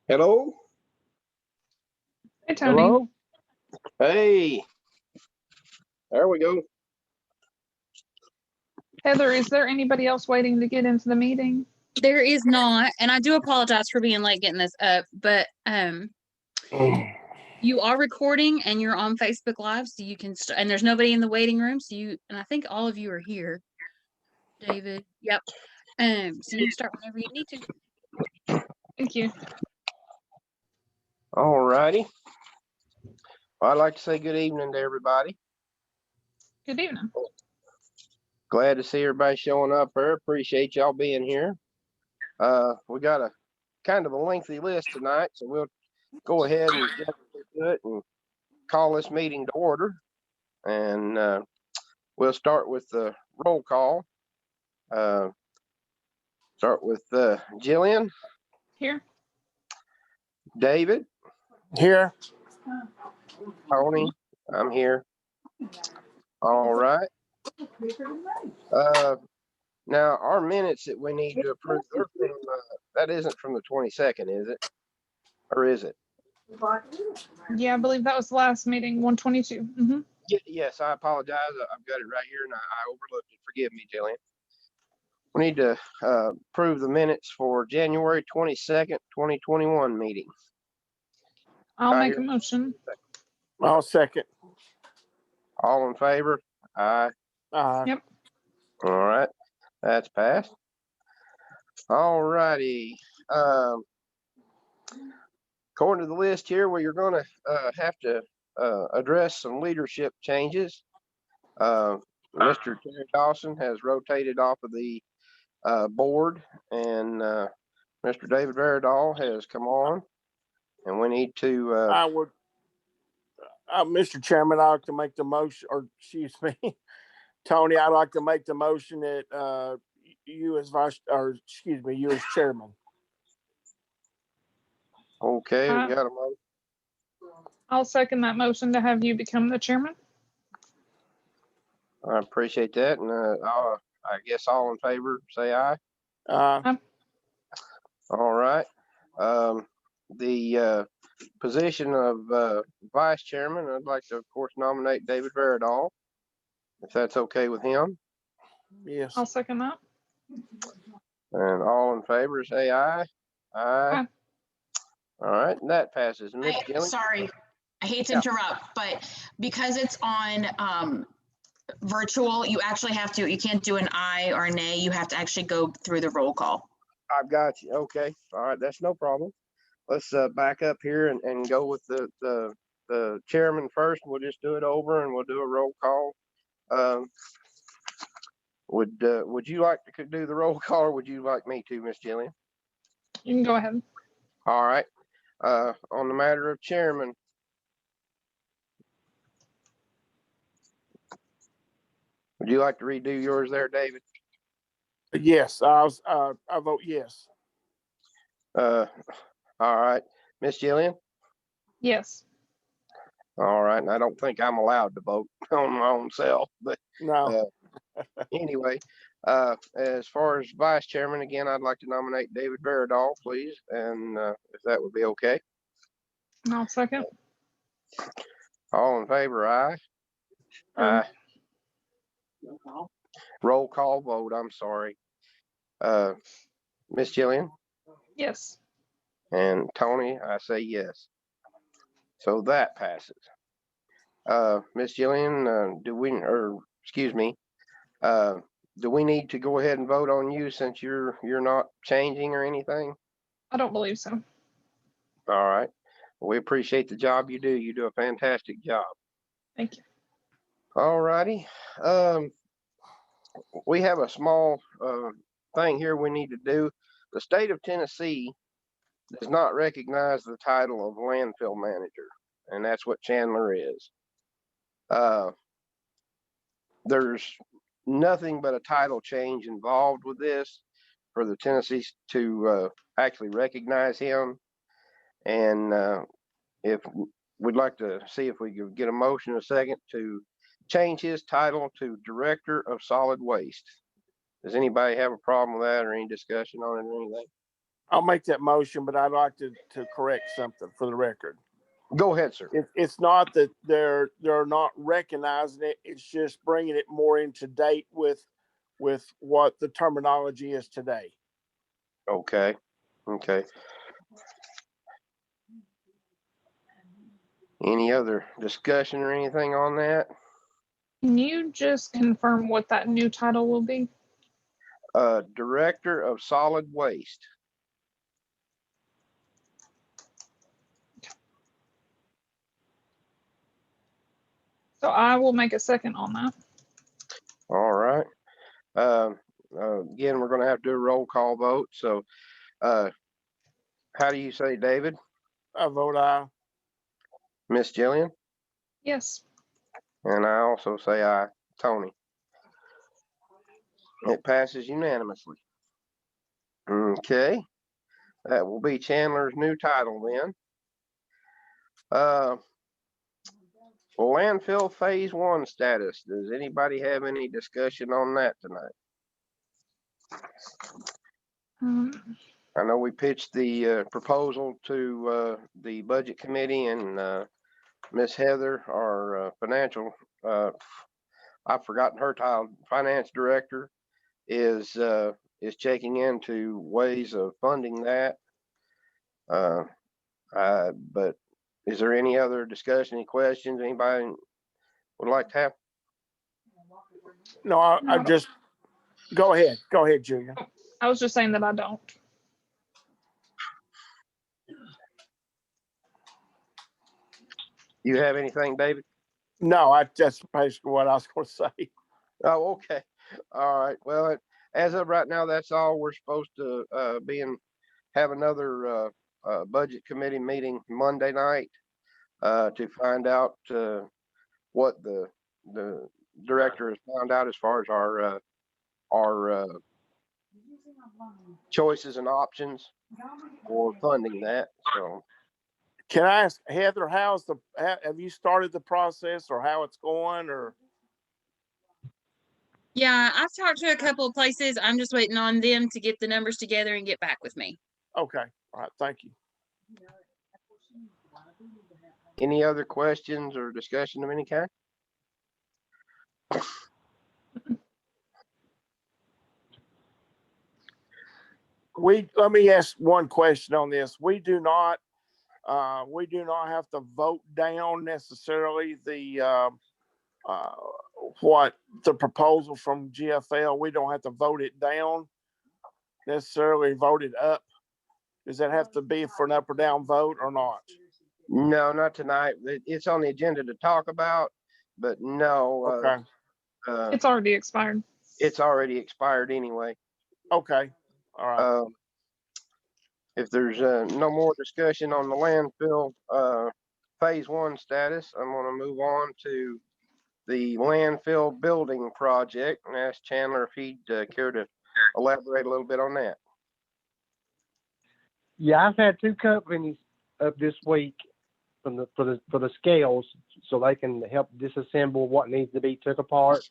Hello? Hey, Tony. Hello? Hey, there we go. Heather, is there anybody else waiting to get into the meeting? There is not, and I do apologize for being late getting this up, but you are recording and you're on Facebook Live, so you can and there's nobody in the waiting room, so and I think all of you are here. David, yep. So you can start whenever you need to. Thank you. All righty. Well, I'd like to say good evening to everybody. Good evening. Glad to see everybody showing up here. Appreciate y'all being here. We got a kind of a lengthy list tonight, so we'll go ahead and get to it and call this meeting to order. And we'll start with the roll call. Start with Jillian. Here. David. Here. Tony. I'm here. All right. Now our minutes that we need to approve, they're from, that isn't from the 22nd, is it? Or is it? Yeah, I believe that was the last meeting, 122. Mm-hmm. Yes, I apologize. I've got it right here and I overlooked it. Forgive me, Jillian. We need to approve the minutes for January 22nd, 2021 meeting. I'll make a motion. I'll second. All in favor? Aye. Yep. All right. That's passed. All righty. According to the list here, where you're going to have to address some leadership changes. Mr. Terry Dawson has rotated off of the board, and Mr. David Veradol has come on, and we need to. I would, Mr. Chairman, I'd like to make the motion, or excuse me, Tony, I'd like to make the motion that you as you as chairman. Okay, we got a motion. I'll second that motion to have you become the chairman. I appreciate that, and I guess all in favor say aye. Aye. All right. The position of vice chairman, I'd like to, of course, nominate David Veradol, if that's okay with him. Yes. I'll second that. And all in favor say aye. Aye. All right, and that passes. Miss Gillian? Sorry, I hate to interrupt, but because it's on virtual, you actually have to, you can't do an aye or a nay. You have to actually go through the roll call. I've got you. Okay. All right, that's no problem. Let's back up here and go with the chairman first. We'll just do it over and we'll do a roll call. Would you like to do the roll call, or would you like me to, Miss Jillian? You can go ahead. All right. On the matter of chairman, would you like to redo yours there, David? Yes, I vote yes. All right. Miss Jillian? Yes. All right. And I don't think I'm allowed to vote on my own self, but No. Anyway, as far as vice chairman, again, I'd like to nominate David Veradol, please, and if that would be okay. I'll second. All in favor, aye. Aye. Roll call vote, I'm sorry. Miss Jillian? Yes. And Tony, I say yes. So that passes. Miss Jillian, do we need to go ahead and vote on you since you're not changing or anything? I don't believe so. All right. We appreciate the job you do. You do a fantastic job. Thank you. All righty. We have a small thing here we need to do. The state of Tennessee does not recognize the title of landfill manager, and that's what Chandler is. There's nothing but a title change involved with this for the Tennessee to actually recognize him. And if we'd like to see if we could get a motion in a second to change his title to Director of Solid Waste. Does anybody have a problem with that or any discussion on it or anything? I'll make that motion, but I'd like to correct something for the record. Go ahead, sir. It's not that they're not recognizing it. It's just bringing it more into date with what the terminology is today. Okay. Any other discussion or anything on that? Can you just confirm what that new title will be? Director of Solid Waste. So I will make a second on that. All right. Again, we're going to have to do a roll call vote. So, how do you say, David? I vote aye. Miss Jillian? Yes. And I also say aye, Tony. It passes unanimously. Okay. That will be Chandler's new title then. Landfill Phase 1 status. Does anybody have any discussion on that tonight? I know we pitched the proposal to the budget committee, and Miss Heather, our financial, I've forgotten her title, finance director, is checking into ways of funding that. But is there any other discussion, any questions anybody would like to have? No, I just go ahead, Julia. I was just saying that I don't. You have anything, David? No, that's basically what I was going to say. Oh, okay. All right. Well, as of right now, that's all. We're supposed to have another budget committee meeting Monday night to find out what the director has found out as far as our choices and options for funding that. So, can I ask Heather, have you started the process or how it's going, or? Yeah, I've talked to a couple of places. I'm just waiting on them to get the numbers together and get back with me. Okay. All right. Thank you. any other questions or discussion of any kind? Let me ask one question on this. We do not have to vote down necessarily what the proposal from GFL. We don't have to vote it down necessarily, vote it up. Does that have to be for an up or down vote or not? No, not tonight. It's on the agenda to talk about, but no. Okay. It's already expired. It's already expired anyway. Okay. All right. If there's no more discussion on the landfill phase 1 status, I'm going to move on to the landfill building project and ask Chandler if he'd care to elaborate a little bit on that. Yeah, I've had 2 companies up this week for the scales, so they can help disassemble what needs to be took apart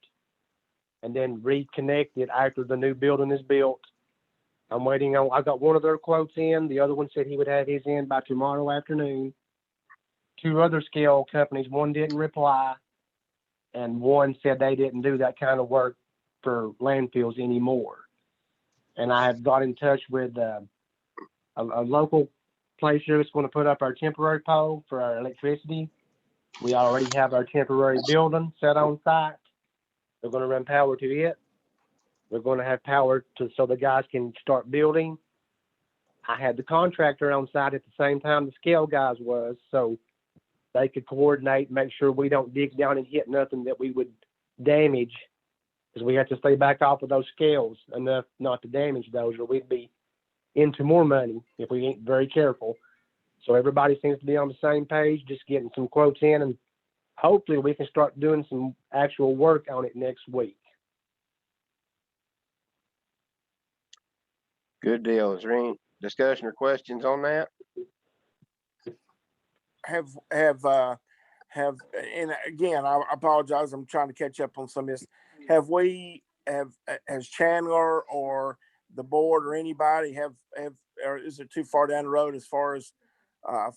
and then reconnect it after the new building is built. I'm waiting on. I got one of their quotes in. The other one said he would have his in by tomorrow afternoon. 2 other scale companies. One didn't reply, and one said they didn't do that kind of work for landfills anymore. And I have got in touch with a local place here that's going to put up our temporary pole for our electricity. We already have our temporary building set on site. They're going to run power to it. We're going to have power so the guys can start building. I had the contractor on site at the same time the scale guys was, so they could coordinate, make sure we don't dig down and hit nothing that we would damage, because we have to stay back off of those scales enough not to damage those, or we'd be into more money if we ain't very careful. So everybody seems to be on the same page, just getting some quotes in, and hopefully we can start doing some actual work on it next week. Good deal. Is there any discussion or questions on that? Have and again, I apologize. I'm trying to catch up on some of this. Has Chandler or the board or anybody have or is it too far down the road as far as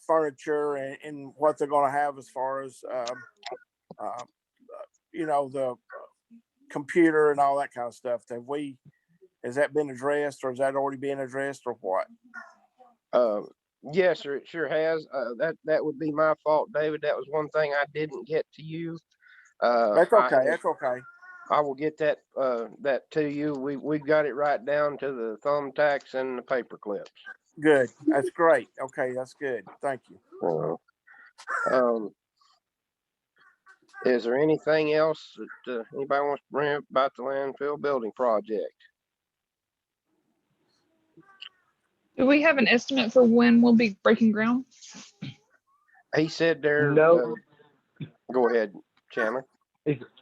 furniture and what they're going to have as far as the computer and all that kind of stuff? Has that been addressed, or is that already being addressed, or what? Yes, sir, it sure has. That would be my fault, David. That was one thing I didn't get to you. That's okay. That's okay. I will get that to you. We've got it right down to the thumbtacks and the paper clips. Good. That's great. Okay, that's good. Thank you. Is there anything else that anybody wants to bring up about the landfill building project? Do we have an estimate for when we'll be breaking ground? He said there. No. Go ahead, Chandler.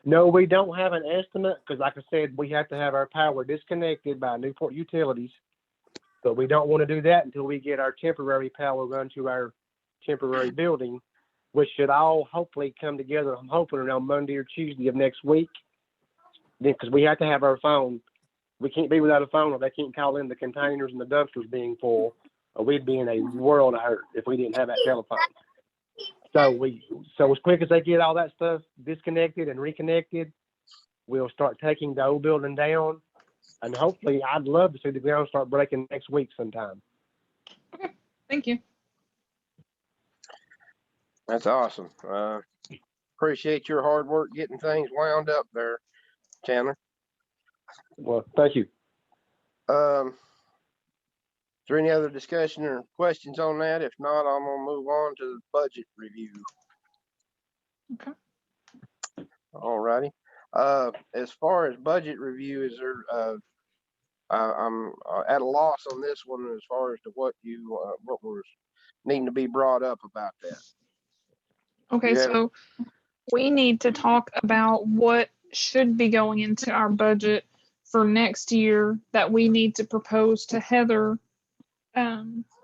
No, we don't have an estimate because, like I said, we have to have our power disconnected by Newport Utilities. But we don't want to do that until we get our temporary power run to our temporary building, which should all hopefully come together. I'm hoping around Monday or Tuesday of next week. Then, because we have to have our phone. We can't be without a phone, or they can't call in the containers and the dumpsters being full, or we'd be in a world of hurt if we didn't have that telephone. So as quick as they get all that stuff disconnected and reconnected, we'll start taking the old building down, and hopefully I'd love to see the ground start breaking next week sometime. Okay, thank you. That's awesome. Appreciate your hard work getting things wound up there, Chandler. Well, thank you. Is there any other discussion or questions on that? If not, I'm gonna move on to the budget review. Okay. All righty. As far as budget review, is there? I'm at a loss on this one as far as to what was needing to be brought up about that. Okay, Yeah. so we need to talk about what should be going into our budget for next year that we need to propose to Heather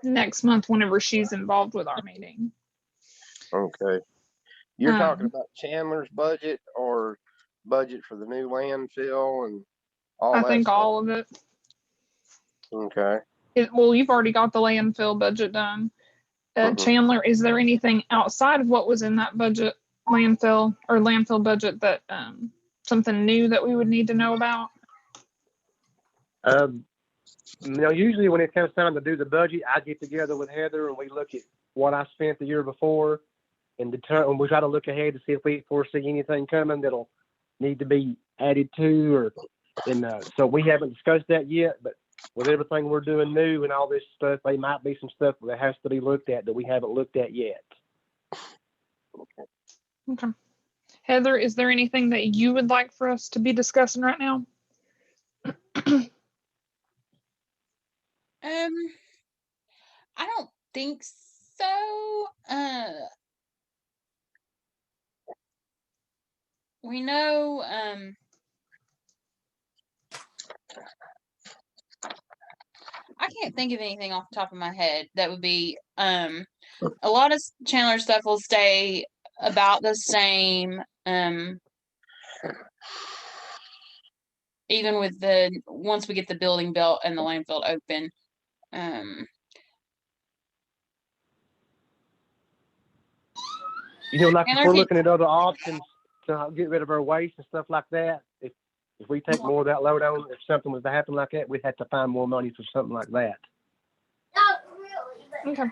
next month whenever she's involved with our meeting. Okay. You're talking about Chandler's budget or budget for the new landfill and all that? I think stuff? all of it. Okay. Well, you've already got the landfill budget done. Chandler, is there anything outside of what was in that budget, landfill budget, that something new that we would need to know about? Usually when it comes time to do the budget, I get together with Heather and we look at what I spent the year before and determine. We try to look ahead to see if we foresee anything coming that'll need to be added to, so we haven't discussed that yet. But with everything we're doing new and all this stuff, there might be some stuff that has to be looked at that we haven't looked at yet. Okay. Heather, is there anything that you would like for us to be discussing right now? I don't think so. We know, I can't think of anything off the top of my head that would be, a lot of Chandler stuff will stay about the same, even with once we get the building built and the landfill open. Like if we're looking at other options to get rid of our waste and stuff like that, if we take more of that load on, if something was to happen like that, we'd have to find more money for something like that. Okay.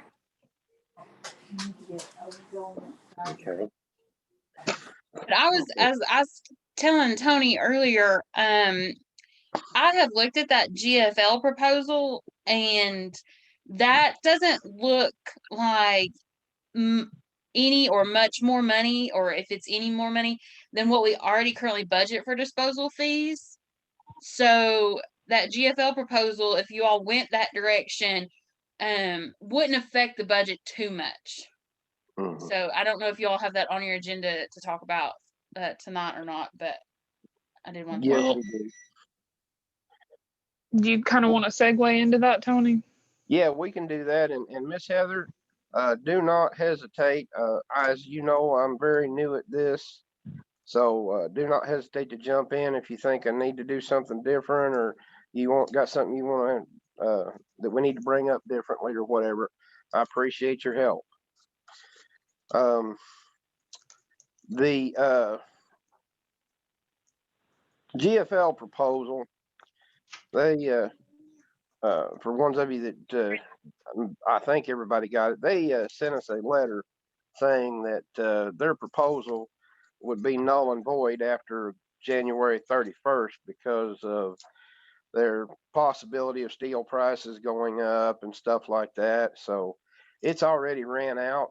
Okay. But as I was telling Tony earlier, I have looked at that GFL proposal, and that doesn't look like any or much more money, or if it's any more money than what we already currently budget for disposal fees. So that GFL proposal, if you all went that direction, wouldn't affect the budget too much. So I don't know if you all have that on your agenda to talk about tonight or not, but I did want to. Yes, we do. Do you kind of want to segue into that, Tony? Yeah, we can do that. And Miss Heather, do not hesitate. As you know, I'm very new at this. So do not hesitate to jump in if you think I need to do something different, or got something you want that we need to bring up differently or whatever, I appreciate your help. The GFL proposal, they for ones of you that I think everybody got it, they sent us a letter saying that their proposal would be null and void after January 31st because of their possibility of steel prices going up and stuff like that. So it's already ran out.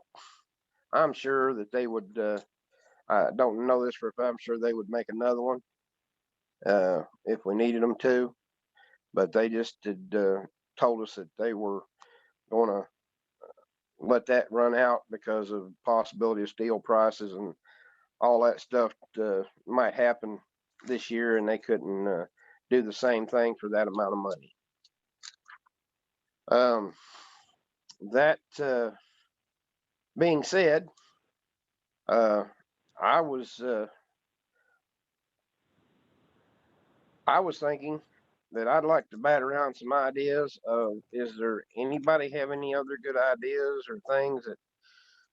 I'm sure that they would, I don't know this for a fact, I'm sure they would make another one if we needed them to. But they just had told us that they were going to let that run out because of possibility of steel prices and all that stuff might happen this year, and they couldn't do the same thing for that amount of money. That being said, I was thinking that I'd like to bat around some ideas. Is there anybody have any other good ideas or things that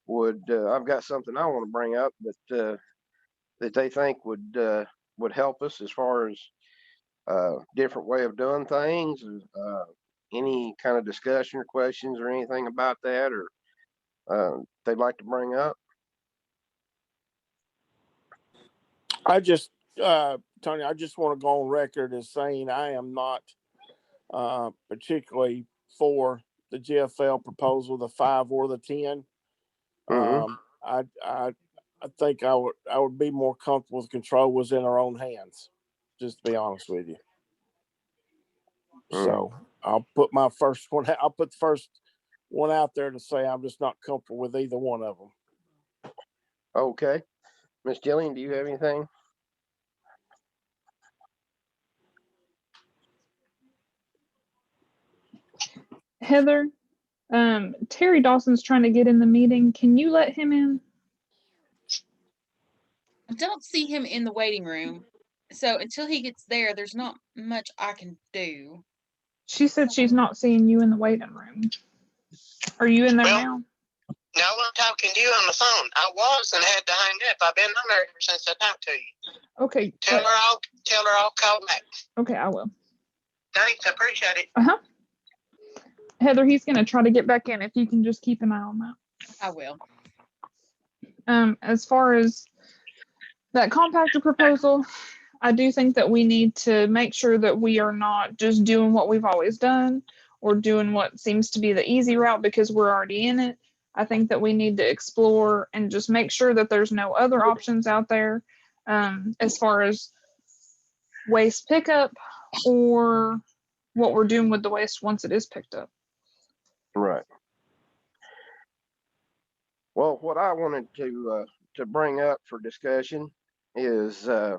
would I've got something I want to bring up that they think would help us as far as different way of doing things, any kind of discussion or questions or anything about that, or they'd like to bring up? I just, Tony, I just want to go on record as saying I am not particularly for the GFL proposal, the 5 or the 10. Mhm. I think I would be more comfortable with control was in our own hands, just to be honest with you. So I'll put my first one. I'll put the first one out there to say I'm just not comfortable with either one of them. Okay, Miss Jillian, do you have anything? Heather, Terry Dawson's trying to get in the meeting. Can you let him in? I don't see him in the waiting room. So until he gets there, there's not much I can do. She said she's not seeing you in the waiting room. Are you in there now? No, I'm talking to you on the phone. I was and had to hang up. I've been on there ever since I talked to you. Okay. Tell her I'll call back. Okay, I will. Thanks, I appreciate it. Uh-huh. Heather, he's going to try to get back in. If you can just keep an eye on that. I will. As far as that compactor proposal, I do think that we need to make sure that we are not just doing what we've always done or doing what seems to be the easy route because we're already in it. I think that we need to explore and just make sure that there's no other options out there as far as waste pickup or what we're doing with the waste once it is picked up. Right. Well, what I wanted to bring up for discussion is I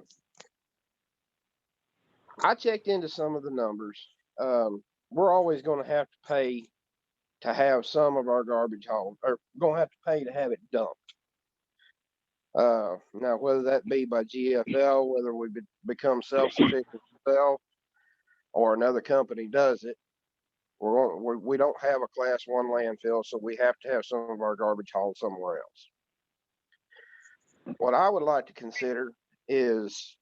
checked into some of the numbers. We're always going to have to pay to have some of our garbage hauled, or going to have to pay to have it dumped. Now, whether that be by GFL, whether we become self-sufficient ourselves, or another company does it, we don't have a class 1 landfill, so we have to have some of our garbage hauled somewhere else. What I would like to consider is,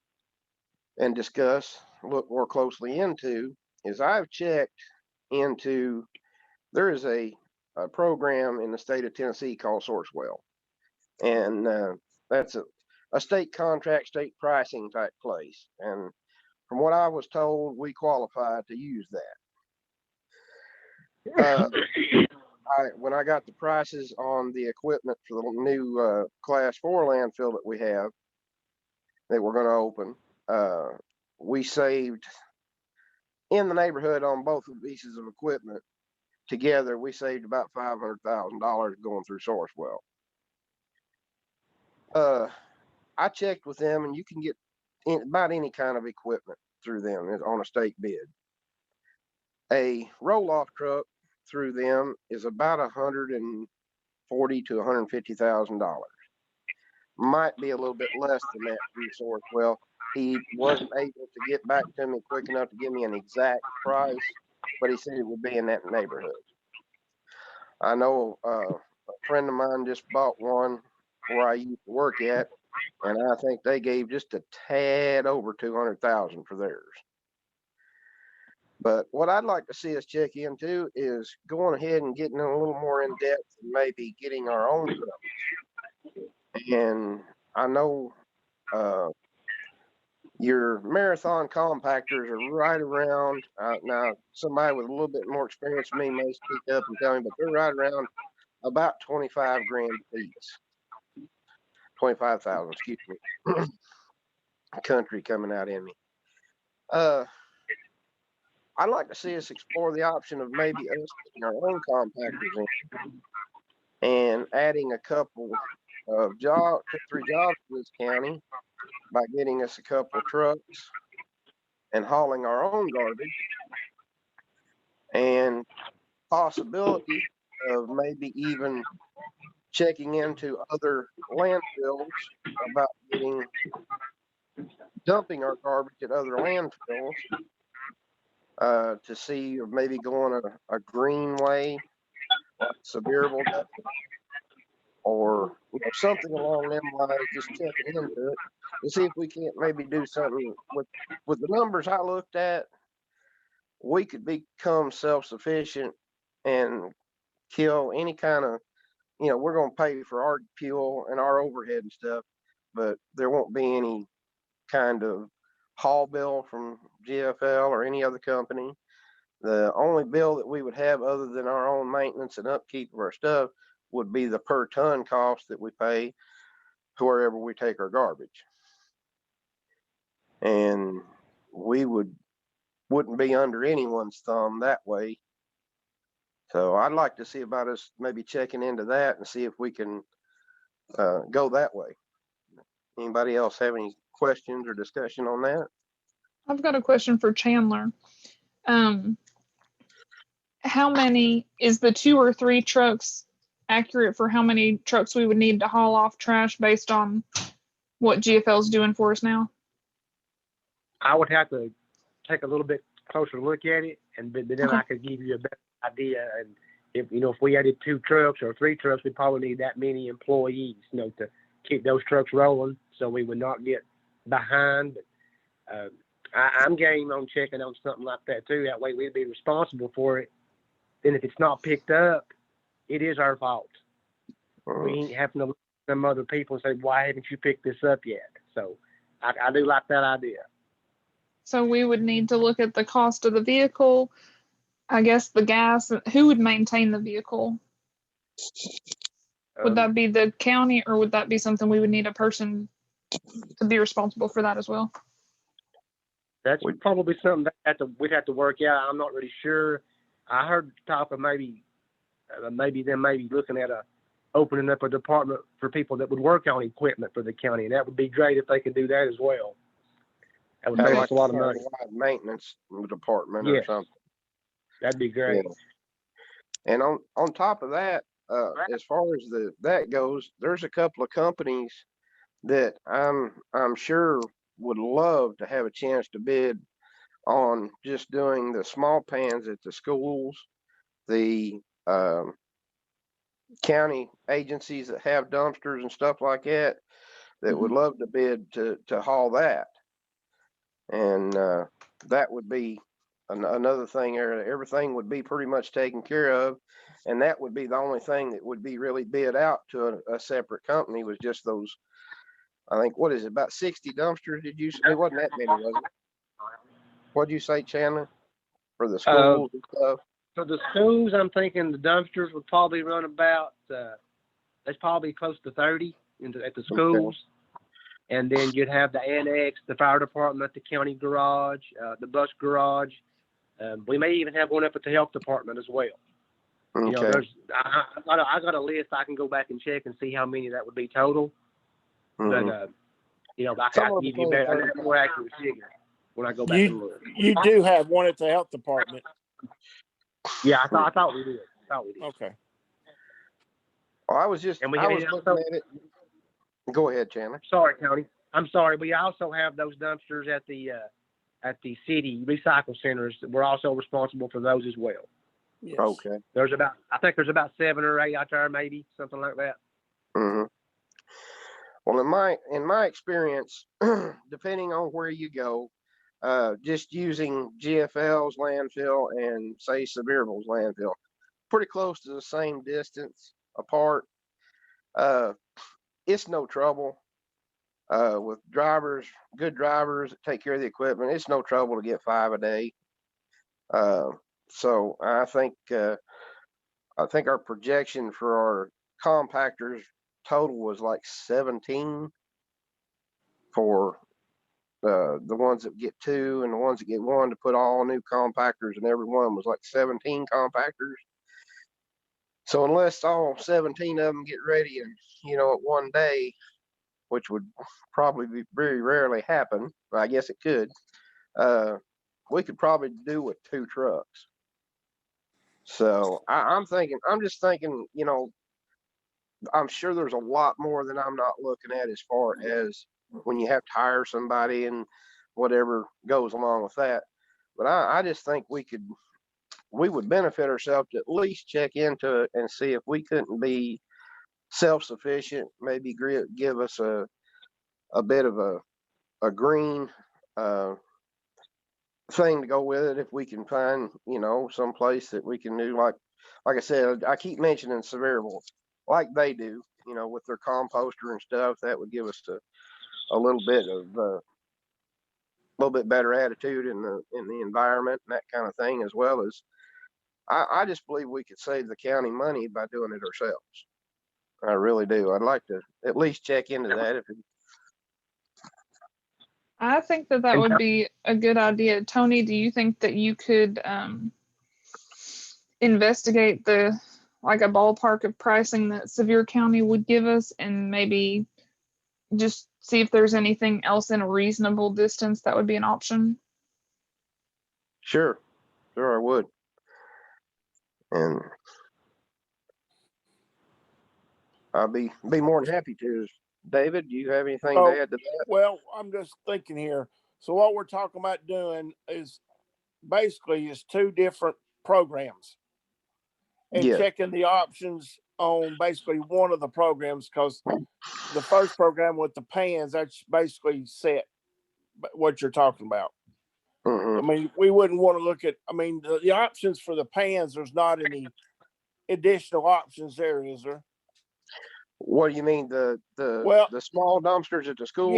and discuss, look more closely into, is I've checked into, there is a program in the state of Tennessee called Sourcewell. And that's a state contract, state pricing type place. And from what I was told, we qualify to use that. When I got the prices on the equipment for the new class 4 landfill that we have, that we're going to open, we saved in the neighborhood on both of pieces of equipment together. We saved about $500,000 going through Sourcewell. I checked with them, and you can get about any kind of equipment through them on a state bid. A roll-off truck through them is about $140,000 to $150,000. Might be a little bit less than that through Sourcewell. He wasn't able to get back to me quick enough to give me an exact price, but he said it would be in that neighborhood. I know a friend of mine just bought one where I used to work at, and I think they gave just a tad over 200,000 for theirs. But what I'd like to see us check into is going ahead and getting a little more in depth and maybe getting our own trucks. And I know your marathon compactors are right around, now somebody with a little bit more experience than me may speak up and tell me, but they're right around about 25 grand a piece. 25,000, excuse me. Country coming out in me. I'd like to see us explore the option of maybe us putting our own compactors in and adding a couple of 2-3 jobs in this county by getting us a couple of trucks and hauling our own garbage, and possibility of maybe even checking into other landfills about dumping our garbage at other landfills, to see of maybe going a green way, like Sevierville, or something along them lines, just checking into it to see if we can't maybe do something with the numbers I looked at. We could become self-sufficient and kill any kind of, we're going to pay for our fuel and our overhead and stuff, but there won't be any kind of haul bill from GFL or any other company. The only bill that we would have other than our own maintenance and upkeep of our stuff would be the per ton cost that we pay to wherever we take our garbage. And we wouldn't be under anyone's thumb that way. So I'd like to see about us maybe checking into that and see if we can go that way. Anybody else have any questions or discussion on that? I've got a question for Chandler. How many is the 2 or 3 trucks accurate for how many trucks we would need to haul off trash based on what GFL is doing for us now? I would have to take a little bit closer look at it, and then Okay. I could give you a better idea. And if we added 2 trucks or 3 trucks, we'd probably need that many employees, to keep those trucks rolling, so we would not get behind. But I'm game on checking on something like that too. That way we'd be responsible for it. Then if it's not picked up, it is our fault. We ain't having to look at some other people and say, why haven't you picked this up yet? So I do like that idea. So we would need to look at the cost of the vehicle, I guess the gas. Who would maintain the vehicle? Would that be the county, or would that be something we would need a person to be responsible for that as well? That's probably something that we'd have to work out. I'm not really sure. I heard talk of maybe looking at opening up a department for people that would work on equipment for the county, and that would be great if they could do that as well. That would save us a lot of money. Maintenance department Yes. or something. That'd be great. Yeah. And on top of that, as far as that goes, there's a couple of companies that I'm sure would love to have a chance to bid on just doing the small pans at the schools, the county agencies that have dumpsters and stuff like that would love to bid to haul that. And that would be another thing. Everything would be pretty much taken care of, and that would be the only thing that would be really bid out to a separate company, was just those, I think, what is it, about 60 dumpsters? Did you say? It wasn't that many, was it? What'd you say, Chandler, for the schools and stuff? For the schools, I'm thinking the dumpsters would probably run about, that's probably close to 30 at the schools. Okay. And then you'd have the annex, the fire department, the county garage, the bus garage. We may even have one up at the health department as well. Okay. I got a list. I can go back and check and see how many that would be total. But I can give you a more accurate figure when I go back and look. You do have one at the health department. Yeah, I thought we did. Okay. Well, I was looking at it. Go ahead, Chandler. Sorry, Tony. I'm sorry. We also have those dumpsters at the at the city recycle centers, we're also responsible for those as well. Yes. Okay. I think there's about 7 or 8 out there, maybe something like that. Mm-hmm. Well, in my experience, depending on where you go, just using GFL's landfill and say Sevierville's landfill, pretty close to the same distance apart. It's no trouble. With drivers, good drivers that take care of the equipment, it's no trouble to get 5 a day. So I think our projection for our compactors total was like 17 for the ones that get 2 and the ones that get 1 to put all new compactors, and every one was like 17 compactors. So unless all 17 of them get ready and at one day, which would probably be very rarely happen, but I guess it could, we could probably do with 2 trucks. So I'm just thinking, I'm sure there's a lot more than I'm not looking at as far as when you have to hire somebody and whatever goes along with that. But I just think we would benefit ourselves to at least check into it and see if we couldn't be self-sufficient, maybe give us a bit of a green thing to go with it if we can find, some place that we can do like I said, I keep mentioning Sevierville, like they do, with their composter and stuff. That would give us a little bit better attitude in the environment and that kind of thing, as well as I just believe we could save the county money by doing it ourselves. I really do. I'd like to at least check into that. I think that And would be a good idea. Tony, do you think that you could investigate like a ballpark of pricing that Sevier County would give us, and maybe just see if there's anything else in a reasonable distance that would be an option? Sure I would. And I'll be more than happy to. David, do you have anything to add to that? Well, I'm just thinking here. So what we're talking about doing is basically 2 different programs, and Yeah. checking the options on basically one of the programs, because the first program with the pans, that's basically set what you're talking about. Mm-hmm. I mean, we wouldn't want to look at, the options for the pans, there's not any additional options there, is there? What do you mean, the small dumpsters at the school?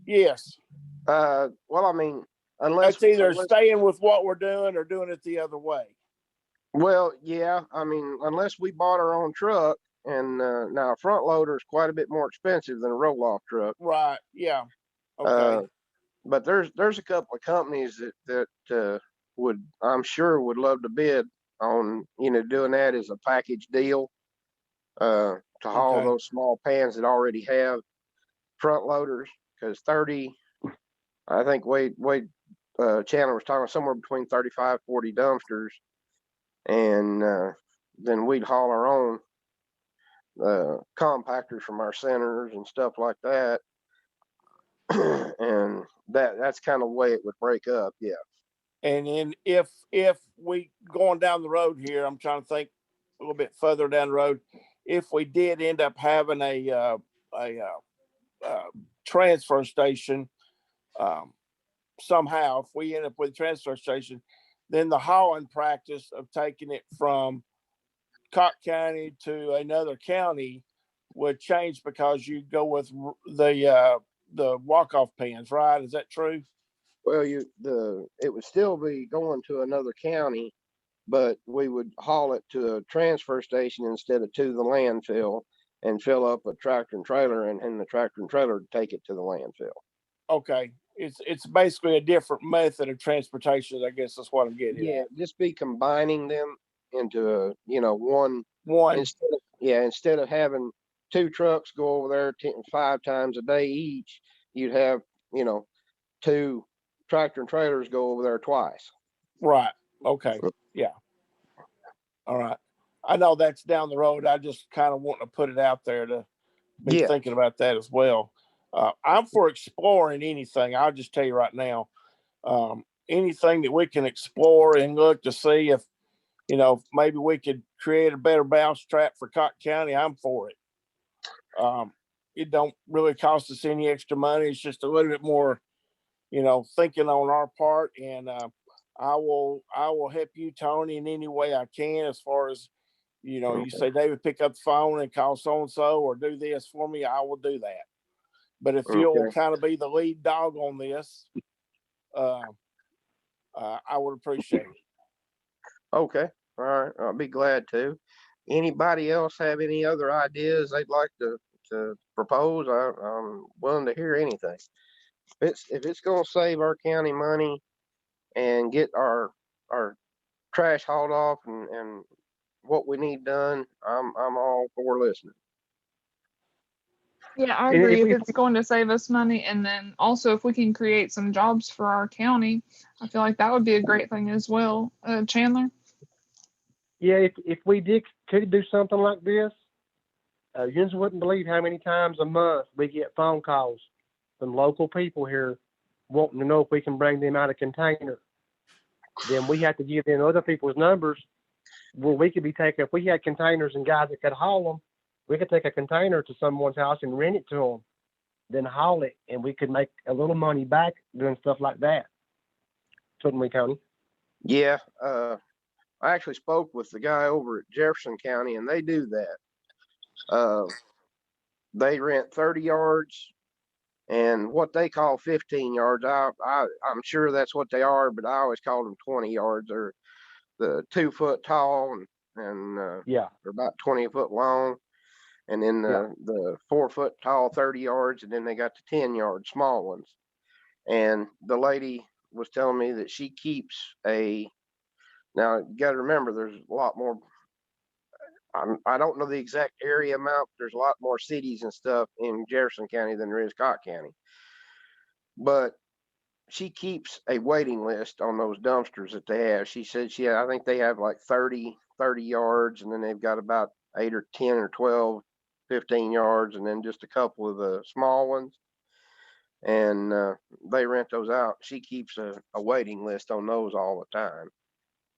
Yes. Well, unless That's either staying with what we're doing or doing it the other way. Well, yeah. Unless we bought our own truck, and now a front loader is quite a bit more expensive than a roll-off truck. Right. Yeah. Okay. But there's a couple of companies that I'm sure would love to bid on doing that as a package deal, to haul those small pans that already have front loaders, because 30, I think Wade Chandler was talking somewhere between 35, 40 dumpsters, and then we'd haul our own compactors from our centers and stuff like that. And that's kind of the way it would break up. Yeah. And then if we going down the road here, I'm trying to think a little bit further down the road, if we did end up having a transfer station, somehow, if we end up with a transfer station, then the hauling practice of taking it from Cocke County to another county would change, because you go with the walk-off pans, right? Is that true? Well, it would still be going to another county, but we would haul it to a transfer station instead of to the landfill, and fill up a tractor and trailer, and the tractor and trailer would take it to the landfill. Okay. It's basically a different method of transportation, I guess that's what I'm getting at. Yeah, just be combining them into one. Instead of having 2 trucks go over there 5 times a day each, you'd have 2 tractor and trailers go over there twice. Right. Okay. Yeah. All right. I know that's down the road. I just kind of want to put it out there to be thinking about that as well. I'm for exploring anything. I'll just tell you right now. Anything that we can explore and look to see if, maybe we could create a better mousetrap for Cocke County, I'm for it. It don't really cost us any extra money. It's just a little bit more, thinking on our part. And I will help you, Tony, in any way I can. As far as, you say, David, pick up the phone and call so-and-so or do this for me, I will do that. But if you'll kind of be the lead dog on this, I would appreciate it. Okay. All right. I'll be glad to. Anybody else have any other ideas they'd like to propose? I'm willing to hear anything. If it's going to save our county money and get our trash hauled off and what we need done, I'm all for listening. Yeah, I And agree. if If it's going to save us money, and then also if we can create some jobs for our county, I feel like that would be a great thing as well. Chandler? Yeah, if we could do something like this, you just wouldn't believe how many times a month we get phone calls from local people here wanting to know if we can bring them out a container. Then we have to give them other people's numbers where we could be taking, if we had containers and guys that could haul them, we could take a container to someone's house and rent it to them, then haul it, and we could make a little money back doing stuff like that. Couldn't we, Tony? Yeah. I actually spoke with the guy over at Jefferson County, and they do that. They rent 30 yards and what they call 15 yards. I'm sure that's what they are, but I always call them 20 yards. They're the 2 foot tall and Yeah. they're about 20 foot long. And then the 4 foot tall 30 yards, and then they got the 10 yard small ones. And the lady was telling me that she keeps now you got to remember there's a lot more. I don't know the exact area amount. There's a lot more cities and stuff in Jefferson County than there is Cocke County. But she keeps a waiting list on those dumpsters that they have. She said I think they have like 30 yards, and then they've got about 8 or 10 or 12, 15 yards, and then just a couple of the small ones. And they rent those out. She keeps a waiting list on those all the time.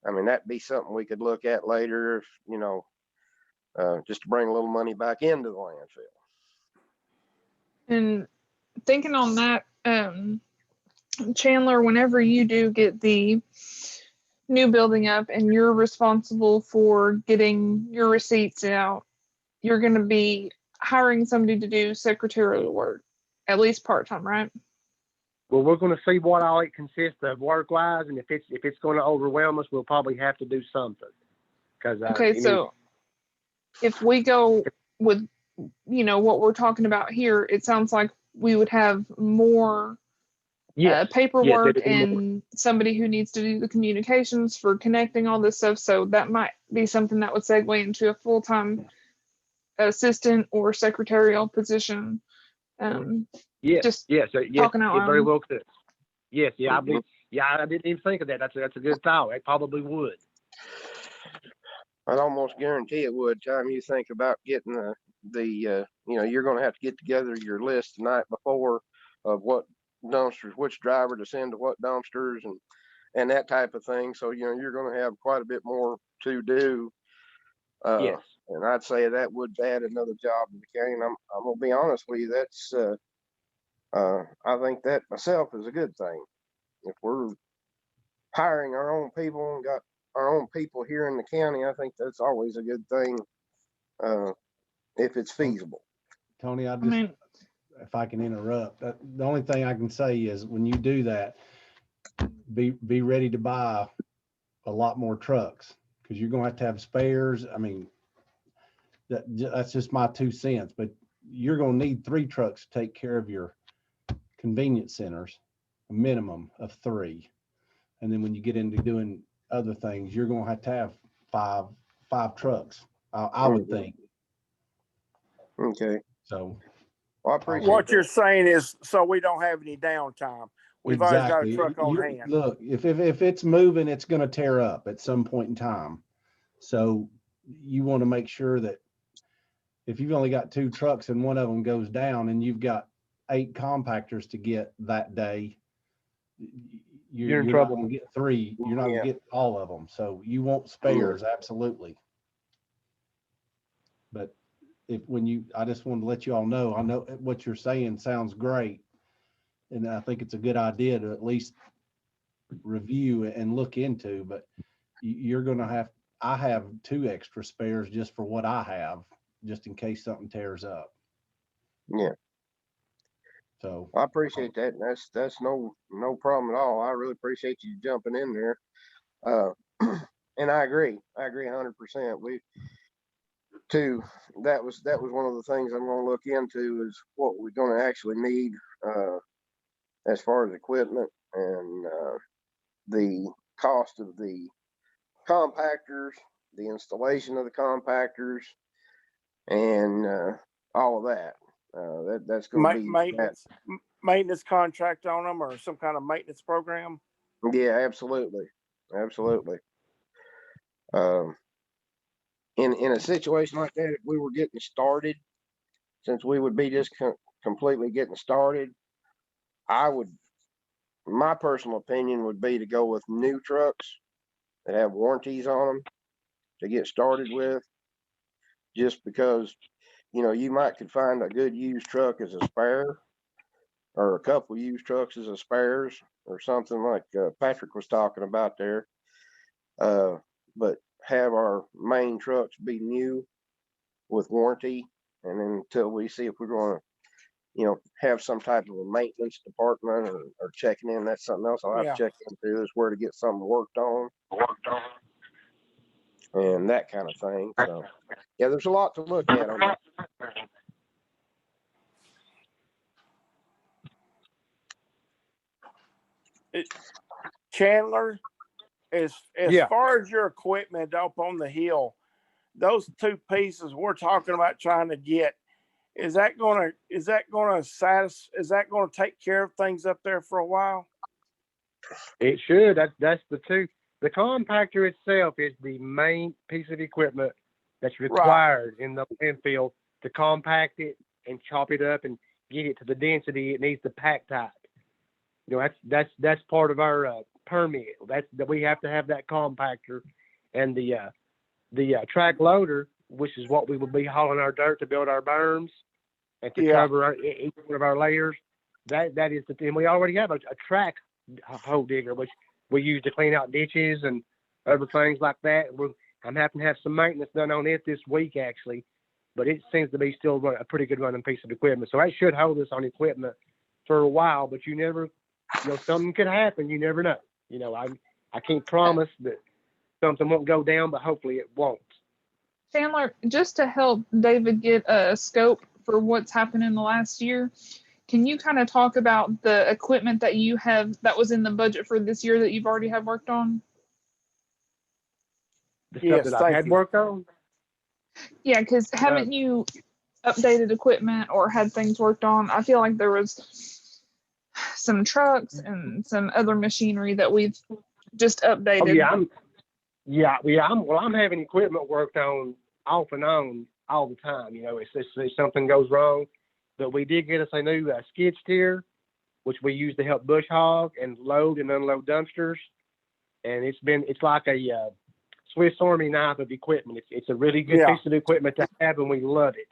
I mean, that'd be something we could look at later, if, just to bring a little money back into the landfill. And thinking on that, Chandler, whenever you do get the new building up and you're responsible for getting your receipts out, you're going to be hiring somebody to do secretarial work, at least part-time, right? Well, we're going to see what all it consists of work-wise, and if it's going to overwhelm us, we'll probably have to do something. Okay, so if we go with, what we're talking about here, it sounds like we would have more paperwork and somebody who needs to do the communications for connecting all this stuff. So that might be something that would segue into a full-time assistant or secretarial position. Just talking out it loud. very well could. Yes, I didn't even think of that. That's a good thought. It probably would. I'd almost guarantee it would. Time you think about getting you're going to have to get together your list the night before of what dumpsters, which driver to send to what dumpsters and that type of thing. So, you're going to have quite a bit more to do. Yes. And I'd say that would add another job to the county. And I'm going to be honest with you. That's, I think that myself is a good thing. If we're hiring our own people and got our own people here in the county, I think that's always a good thing, if it's feasible. Tony, if I can interrupt, the only thing I can say is when you do that, be ready to buy a lot more trucks, because you're going to have spares. I mean, that's just my 2 cents, but you're going to need 3 trucks to take care of your convenience centers, a minimum of 3. And then when you get into doing other things, you're going to have 5 trucks, I would think. Okay. So Well, I appreciate What that. you're saying is so we don't have any downtime. We've always got a truck on hand. Look, if it's moving, it's going to tear up at some point in time. So you want to make sure that if you've only got 2 trucks and one of them goes down and you've got 8 compactors to get that day, You're in not trouble. gonna get three. You're not Yeah. gonna get all of them. So you want spares, absolutely. But I just wanted to let you all know, I know what you're saying sounds great. And I think it's a good idea to at least review and look into, but you're going to I have 2 extra spares just for what I have, just in case something tears up. Yeah. So I appreciate that. That's no problem at all. I really appreciate you jumping in there. And I agree 100%. That was one of the things I'm going to look into is what we're going to actually need, as far as equipment and, the cost of the compactors, the installation of the compactors, and, all of that. That's going to be maintenance contract on them, or some kind of maintenance program. Yeah, absolutely. In a situation like that, if we were getting started, since we would be just completely getting started, my personal opinion would be to go with new trucks that have warranties on them to get started with, just because, you could find a good used truck as a spare, or a couple used trucks as a spares, or something like Patrick was talking about there. But have our main trucks be new with warranty, and then until we see if we're going to, have some type of a maintenance department or checking in, that's something else I'll have to check into, is where to get something worked on and that kind of thing. So yeah, there's a lot to look at on that. Chandler, as far as your equipment up on the hill, those 2 pieces we're talking about trying to get, is that going to take care of things up there for a while? It should. That's the two. The compactor itself is the main piece of equipment that's required in the landfill to compact it and chop it up and get it to the density it needs to pack type. That's part of our permit. That we have to have that compactor, and the track loader, which is what we would be hauling our dirt to build our berms and to cover each one of our layers. That is and we already have a track hole digger, which we use to clean out ditches and other things like that. I'm having to have some maintenance done on it this week, actually, but it seems to be still a pretty good running piece of equipment. So that should hold us on equipment for a while, but you never, something could happen. You never know. I can't promise that something won't go down, but hopefully it won't. Chandler, just to help David get a scope for what's happened in the last year, can you kind of talk about the equipment that you have that was in the budget for this year that you've already had worked on? The stuff that I've had worked on? Yeah, because haven't you updated equipment or had things worked on? I feel like there was some trucks and some other machinery that we've just updated. I'm having equipment worked on off and on all the time. If something goes wrong. But we did get us a new skid steer, which we use to help bush hog and load and unload dumpsters. And it's like a Swiss Army knife of equipment. It's a really good piece of equipment to have, and we love it.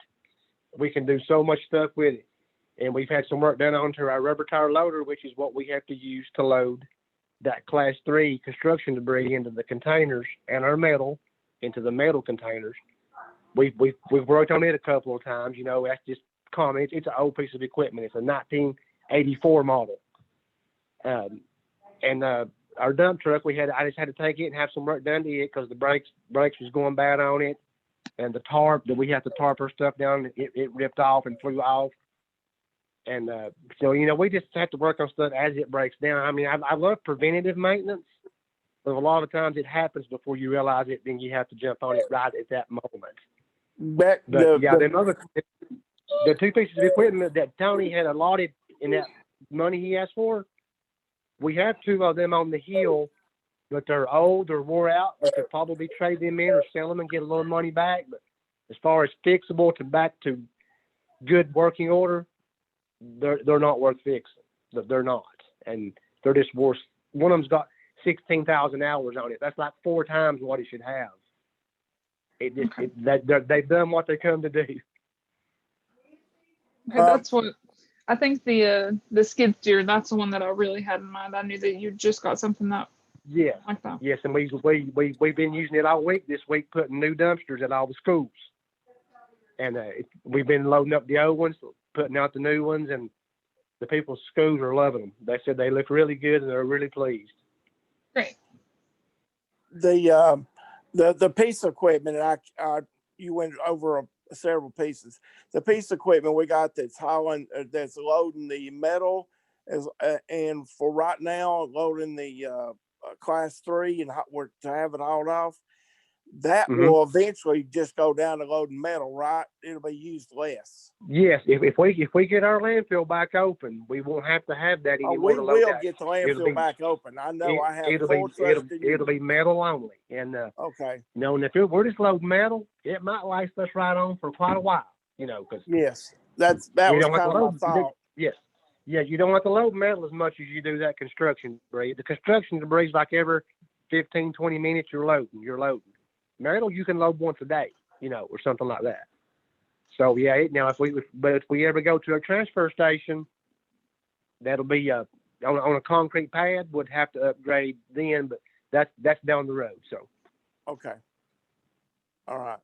We can do so much stuff with it. And we've had some work done onto our rubber tire loader, which is what we have to use to load that Class 3 construction debris into the containers, and our metal into the metal containers. We've worked on it a couple of times. That's just common. It's an old piece of equipment. It's a 1984 model. And our dump truck, I just had to take it and have some work done to it because the brakes was going bad on it, and the tarp that we have to tarp our stuff down, it ripped off and flew off. And so we just have to work on stuff as it breaks down. I mean, I love preventative maintenance, but a lot of times it happens before you realize it. Then you have to jump on it right at that moment. The 2 pieces of equipment that Tony had allotted in that money he asked for, we have 2 of them on the hill, but they're old, they're wore out. We could probably trade them in or sell them and get a little money back. But as far as fixable to back to good working order, they're not worth fixing. They're not, and they're just worth one of them's got 16,000 hours on it. That's like 4 times what it should have. It just they've done what they come to do. Okay, that's what I think the skid steer. That's the one that I really had in mind. I knew that you just got something that Yes, like that. yes, and we've been using it all week this week, putting new dumpsters at all the schools, and we've been loading up the old ones, putting out the new ones, and the people's schools are loving them. They said they look really good and they're really pleased. Great. The piece of equipment, and you went over several pieces. The piece of equipment we got that's hauling, that's loading the metal, and for right now loading the class 3 and we're to have it hauled off. That will eventually just go down to loading metal, right? It'll be used less. Yes, if we get our landfill back open, we won't have to have that anymore. We to load will that. get the landfill back open. I know. I have full trust in you. It'll be metal only, and okay. You know, and if we're just loading metal, it might last us right on for quite a while. You know, because yes, that was kind of my thought. Yes, yeah, you don't have to load metal as much as you do that construction debris. The construction debris is like every 15, 20 minutes you're loading. Metal you can load once a day, you know, or something like that. So yeah, now if we ever go to a transfer station, that'll be on a concrete pad. Would have to upgrade then, but that's down the road. So okay, all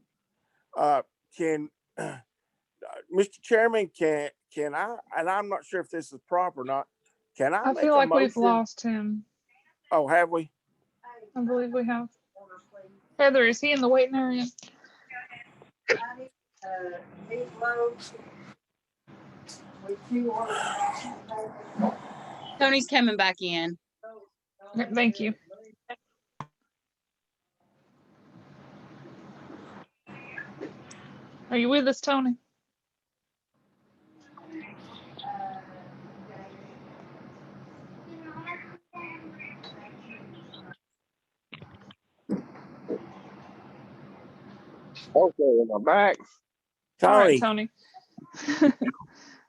right. Can Mr. Chairman, can I? And I'm not sure if this is proper or not. Can I? I feel like we've lost him. Oh, have we? I believe we have. Heather, is he in the waiting area? Tony's coming back in. Okay, thank you. Are you with us, Tony? Okay, am I back? Tony, all right, Tony.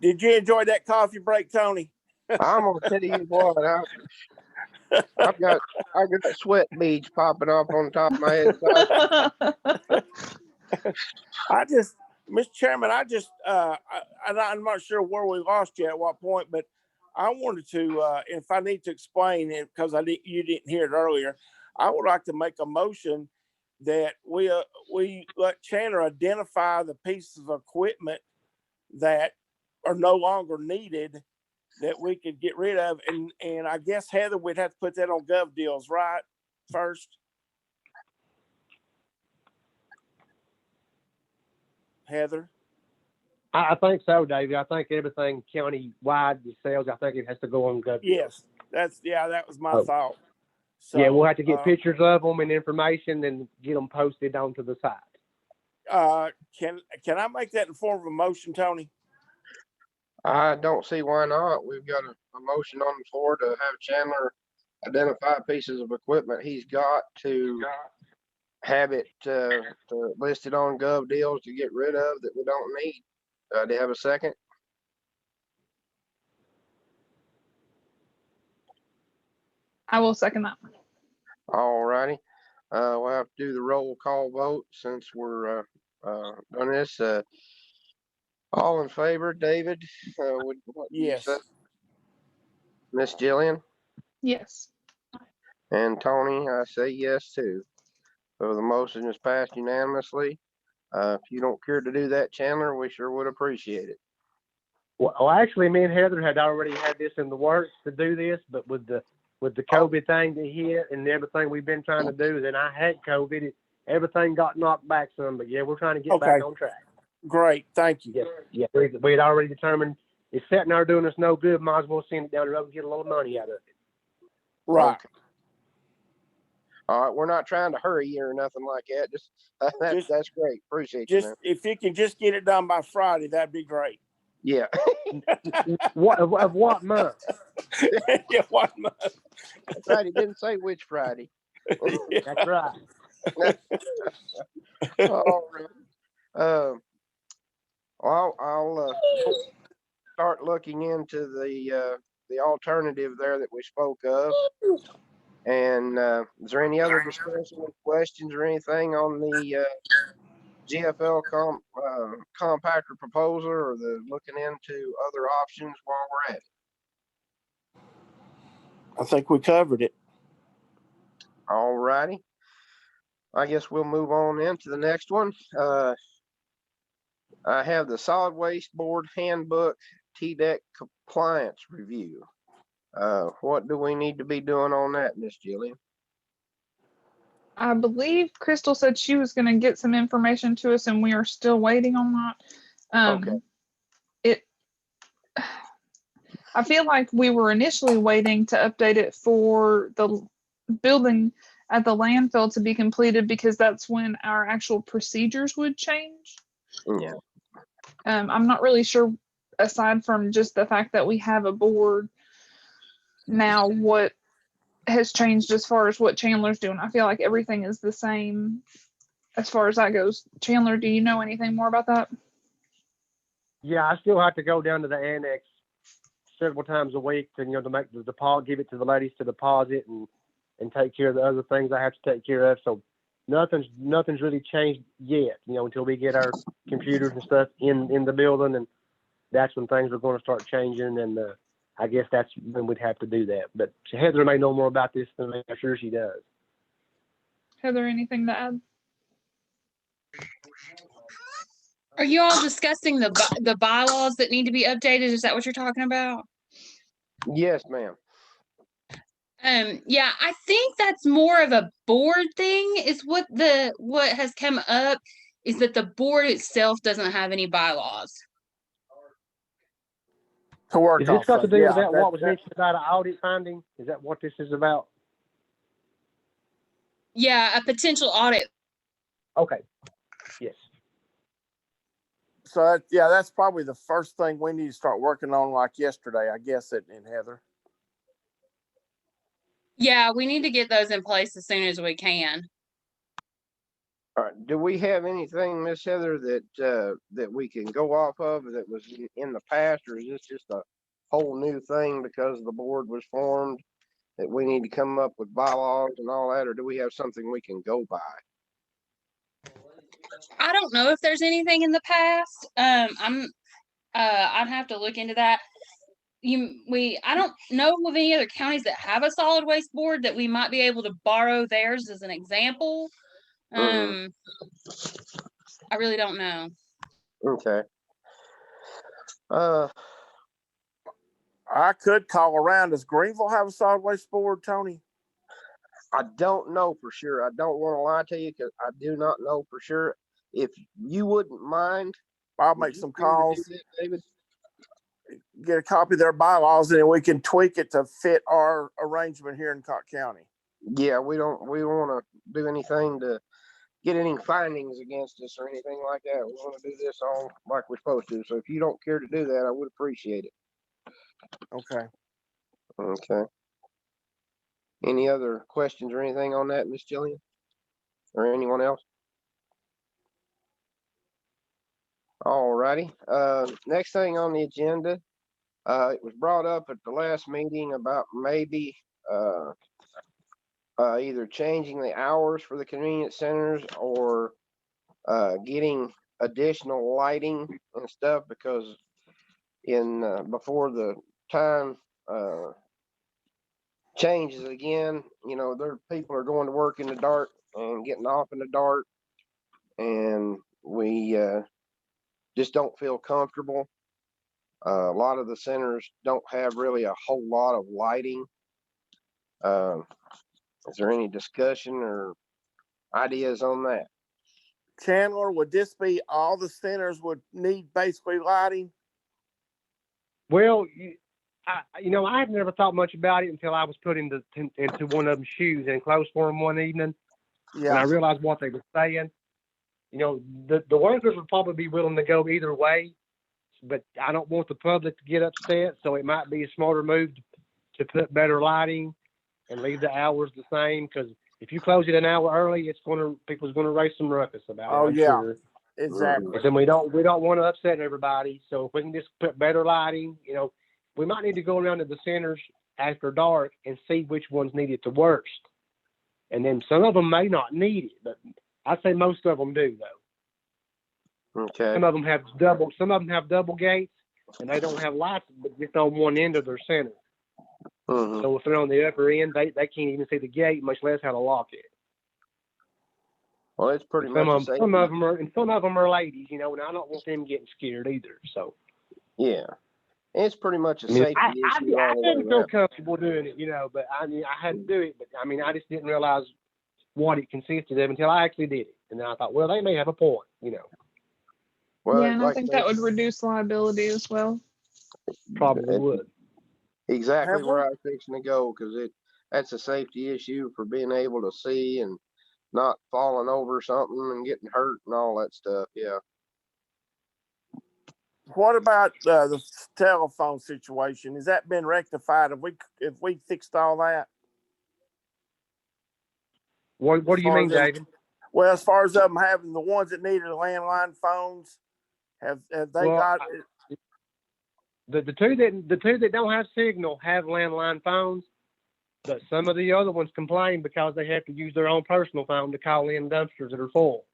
Did you enjoy that coffee break, Tony? I'm gonna tell you what, I've got sweat beads popping off on the top of my head. Mr. Chairman, I'm not sure where we lost you at what point, but I wanted to, if I need to explain it, because you didn't hear it earlier, I would like to make a motion that we let Chandler identify the pieces of equipment that are no longer needed that we could get rid of, and I guess Heather, we'd have to put that on Gov Deals, right? First, Heather. I think so, David. I think everything county-wide sales, I think it has to go on Gov. Yes, that was my thought. So, yeah, we'll have to get pictures of them and information and get them posted onto the site. Can I make that in form of a motion, Tony? I don't see why not. We've got a motion on the floor to have Chandler identify pieces of equipment he's got to have it listed on Gov Deals to get rid of that we don't need. Do you have a second? I will second that. All righty. We'll have to do the roll call vote since we're done this. All in favor, David? Yes. Miss Jillian? Yes. And Tony, I say yes too. So the motion is passed unanimously. If you don't care to do that, Chandler, we sure would appreciate it. Well, actually, me and Heather had already had this in the works to do this, but with the COVID thing that hit and everything we've been trying to do, then I had COVID. Everything got knocked back some, but yeah, we're trying to get back on track. Great, thank you. Yeah, we had already determined it's sitting there doing us no good. Might as well send it down the road and get a little money out of it. Right. Okay. All right, we're not trying to hurry you or nothing like that. That's great. Appreciate you, man. If you can just get it done by Friday, that'd be great. Yeah. What month? Yeah, what month? That's right. He didn't say which Friday. Yeah. That's right. All right. Well, I'll start looking into the the alternative there that we spoke of. And is there any other discussion or questions or anything on the GFL compactor proposal, or the looking into other options while we're at it? I think we covered it. All righty. I guess we'll move on into the next one. I have the Solid Waste Board Handbook TDEC Compliance Review. What do we need to be doing on that, Miss Jillian? I believe Crystal said she was going to get some information to us, and we are still waiting on that. Okay. I feel like we were initially waiting to update it for the building at the landfill to be completed, because that's when our actual procedures would change. Yeah. I'm not really sure, aside from just the fact that we have a board now, what has changed as far as what Chandler's doing. I feel like everything is the same as far as that goes. Chandler, do you know anything more about that? Yeah, I still have to go down to the annex several times a week to, to make the deposit, give it to the ladies to deposit and take care of the other things I have to take care of. So nothing's really changed yet, until we get our computers and stuff in the building, and that's when things are going to start changing. And I guess that's when we'd have to do that. But Heather may know more about this than me. I'm sure she does. Heather, anything to add? Are you all discussing the bylaws that need to be updated? Is that what you're talking about? Yes, ma'am. Yeah, I think that's more of a board thing. Is what has come up is that the board itself doesn't have any bylaws To work Is this off got to of. do Yeah, with that what was mentioned about an audit finding? Is that what this is about? Yeah, a potential audit. Okay. Yes. So that's probably the first thing we need to start working on, like yesterday, I guess, in Heather. Yeah, we need to get those in place as soon as we can. All right. Do we have anything, Miss Heather, that we can go off of that was in the past, or is this just a whole new thing because the board was formed that we need to come up with bylaws and all that, or do we have something we can go by? I don't know if there's anything in the past. I'd have to look into that. I don't know of any other counties that have a solid waste board that we might be able to borrow theirs as an example. I really don't know. Okay. I could call around. Does Greenville have a solid waste board, Tony? I don't know for sure. I don't want to lie to you because I do not know for sure. If you wouldn't mind, I'll make some calls. David? Get a copy of their bylaws, and then we can tweak it to fit our arrangement here in Cocke County. Yeah, we don't want to do anything to get any findings against us or anything like that. We want to do this all like we're supposed to. So if you don't care to do that, I would appreciate it. Okay. Okay. Any other questions or anything on that, Miss Jillian? Or anyone else? All righty. Next thing on the agenda, it was brought up at the last meeting about maybe either changing the hours for the convenience centers or getting additional lighting and stuff, because before the time changes again, people are going to work in the dark and getting off in the dark, and we just don't feel comfortable. A lot of the centers don't have really a whole lot of lighting. Is there any discussion or ideas on that? Chandler, would this be all the centers would need basically lighting? Well, I had never thought much about it until I was put into one of them shoes and clothes for them one evening. Yeah. And I realized what they were saying. The workers would probably be willing to go either way, but I don't want the public to get upset. So it might be a smarter move to put better lighting and leave the hours the same. Because if you close it an hour early, people's gonna raise some ruckus about it. Oh, I'm yeah. sure. Exactly. And then we don't want to upset everybody. So if we can just put better lighting, we might need to go around to the centers after dark and see which ones need it the worst. And then some of them may not need it, but I'd say most of them do though. Okay. Some of them have double gates, and they don't have lights, but just on one end of their center. Mhm. So if they're on the upper end, they can't even see the gate, much less how to lock it. Well, it's pretty Some much of a safety. them are ladies, and I don't want them getting scared either. So Yeah. It's pretty much a I mean, safety issue I all the didn't way feel around. comfortable doing it, but I had to do it. But I mean, I just didn't realize what it consisted of until I actually did it, and then I thought, well, they may have a point. Well, Yeah, and I like think I that said, would reduce liability as well. Probably would. exactly Have where we? I was fixing to go, because that's a safety issue for being able to see and not falling over something and getting hurt and all that stuff. Yeah. What about the telephone situation? Has that been rectified? Have we fixed all that? What As do you far mean, as them, David? well, as far as them having the ones that needed landline phones, have they Well, got? The two that don't have signal have landline phones, but some of the other ones complain because they have to use their own personal phone to call in dumpsters that are full.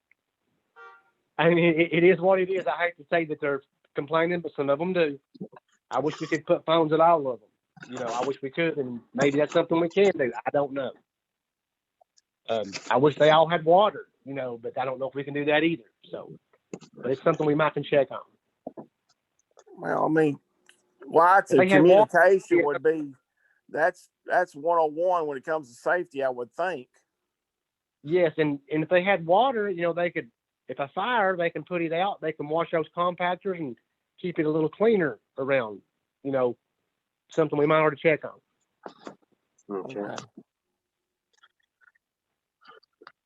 I mean, it is what it is. I hate to say that they're complaining, but some of them do. I wish we could put phones at all of them. I wish we could, and maybe that's something we can do. I don't know. I wish they all had water, but I don't know if we can do that either. So, but it's something we might can check on. Well, I mean, lights If and they had water, communication would be that's 101 when it comes to safety, I would think. yes, and if they had water, they could. If a fire, they can put it out. They can wash those compactors and keep it a little cleaner around. Something we might ought to check on. Okay.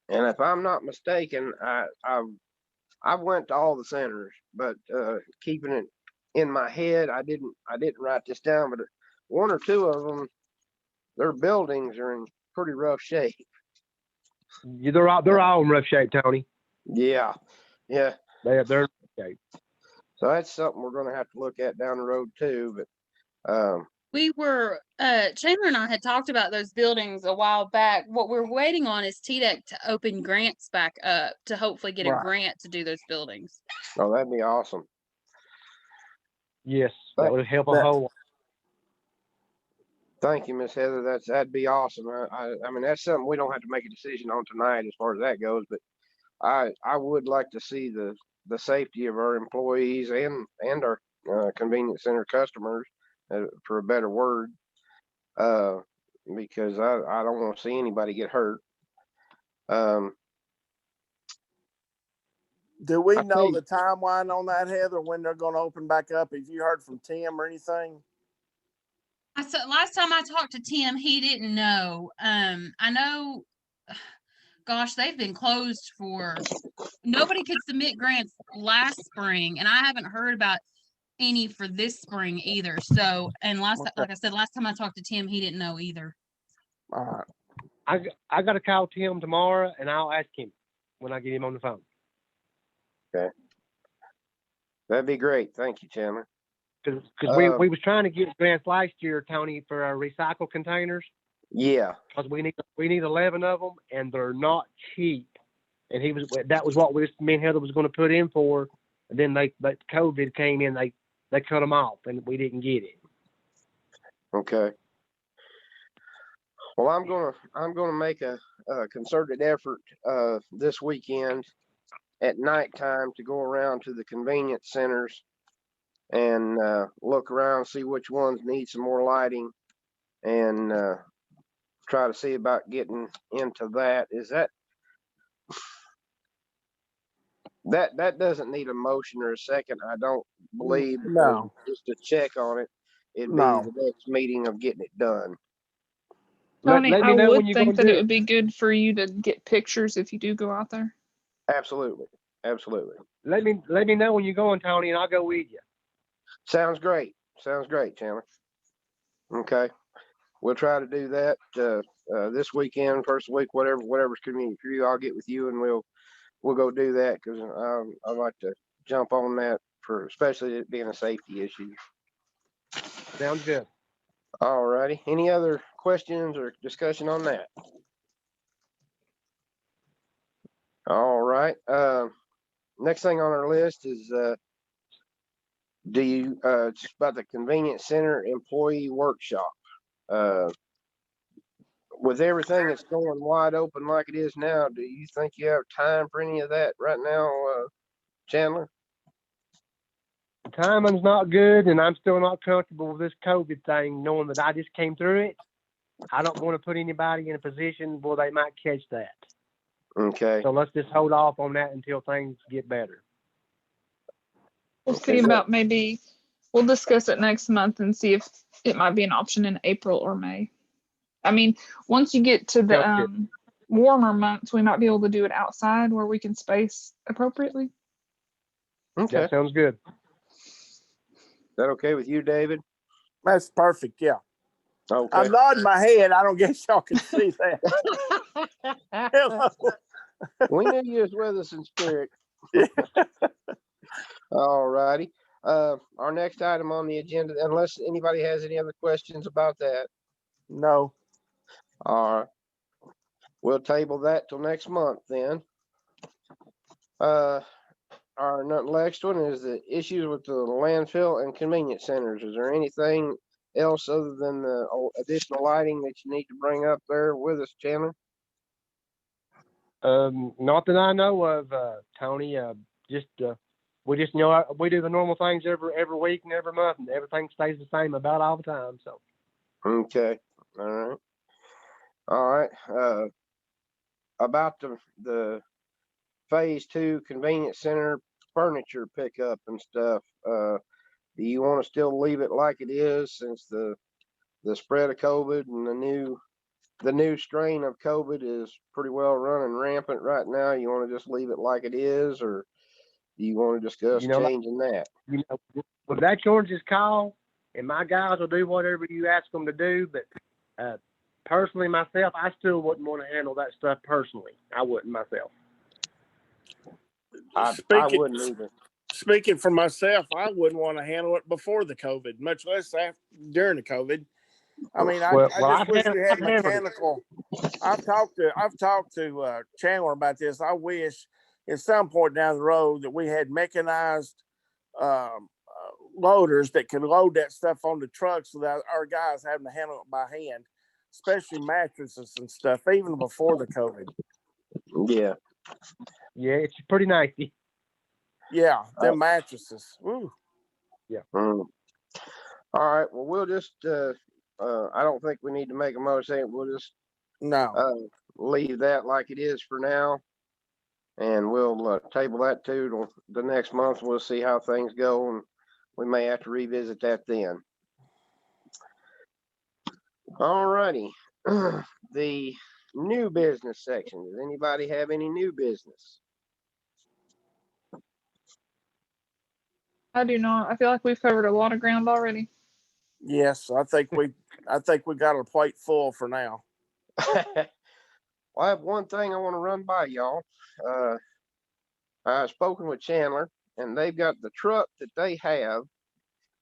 And if I'm not mistaken, I went to all the centers, but keeping it in my head, I didn't write this down, but one or two of them, their buildings are in pretty rough shape. Yeah, they're all in rough shape, Tony. Yeah. Yeah. They're in rough shape. So that's something we're going to have to look at down the road too. But We were, Chandler and I had talked about those buildings a while back. What we're waiting on is TDEC to open grants back up to hopefully get a Right. grant to do those buildings. oh, that'd be awesome. Yes, that would help a That- whole lot. Thank you, Miss Heather. That'd be awesome. I mean, that's something we don't have to make a decision on tonight as far as that goes, but I would like to see the safety of our employees and our convenience center customers, for a better word, because I don't want to see anybody get hurt. Do we I know think- the timeline on that, Heather, when they're going to open back up? Have you heard from Tim or anything? I said last time I talked to Tim, he didn't know. I know, gosh, they've been closed for nobody could submit grants last spring, and I haven't heard about any for this spring either. So, and like I said, last time I talked to Tim, he didn't know either. All right. I got to call Tim tomorrow, and I'll ask him when I get him on the phone. That'd be great. Thank you, Chandler. Because we was trying to get grants last year, Tony, for our recycle containers. Yeah. Because we need 11 of them, and they're not cheap. And that was what me and Heather was going to put in for. And then COVID came in, they cut them off, and we didn't get it. Okay. Well, I'm gonna make a concerted effort this weekend at nighttime to go around to the convenience centers and look around, see which ones need some more lighting, and try to see about getting into that. Is that doesn't need a motion or a second, I don't believe. No. Just to check on it, it'd No. be the next meeting of getting it done. Tony, Let I me know when would you're think gonna that do it it. would be good for you to get pictures if you do go out there. Absolutely. Let me know when you're going, Tony, and I'll go with you. Sounds great, Chandler. Okay, we'll try to do that this weekend, first week, whatever's convenient for you. I'll get with you and we'll go do that, because I'd like to jump on that, for especially it being a safety issue. Sounds good. All righty. Any other questions or discussion on that? All right. Next thing on our list is it's about the convenience center employee workshop. With everything that's going wide open like it is now, do you think you have time for any of that right now, Chandler? The timing's not good, and I'm still not comfortable with this COVID thing, knowing that I just came through it. I don't want to put anybody in a position where they might catch that. Okay. So let's just hold off on that until things get better. We'll Okay. see about maybe, we'll discuss it next month and see if it might be an option in April or May. I mean, once you get to the Sounds good. warmer months, we might be able to do it outside where we can space appropriately. Okay. That sounds good. Is that okay with you, David? That's perfect. Yeah. Okay. I'm nodding my head. I don't guess y'all can see that. Hello. We knew you was with us in spirit. Yeah. All righty. Our next item on the agenda, unless anybody has any other questions about that. No. All right. We'll table that till next month then. Our next one is the issues with the landfill and convenience centers. Is there anything else other than the additional lighting that you need to bring up there with us, Chandler? Not that I know of, Tony. We just we do the normal things every week and every month, and everything stays the same about all the time. So. Okay. All right. About the phase 2 convenience center furniture pickup and stuff. Do you want to still leave it like it is since the spread of COVID and the new strain of COVID is pretty well running rampant right now? You want to just leave it like it is, or do you want to discuss changing that? Well, that's George's call, and my guys will do whatever you ask them to do. But personally, myself, I still wouldn't want to handle that stuff personally. I wouldn't myself. I wouldn't either. Speaking for myself, I wouldn't want to handle it before the COVID, much less during the COVID. I mean, I just wish we had mechanical. I've talked to Chandler about this. I wish at some point down the road that we had mechanized loaders that could load that stuff on the trucks without our guys having to handle it by hand, especially mattresses and stuff, even before the COVID. Yeah. Yeah, it's pretty nice. Yeah, them mattresses. Woo. Yeah. All right. Well, we'll just. I don't think we need to make a motion. We'll just leave that like it is for now, and we'll table that to the next month. We'll see how things go, and we may have to revisit that then. All righty. The new business section. Does anybody have any new business? I do not. I feel like we've covered a lot of ground already. Yes, I think we got our plate full for now. Well, I have one thing I want to run by y'all. I've spoken with Chandler, and they've got the truck that they have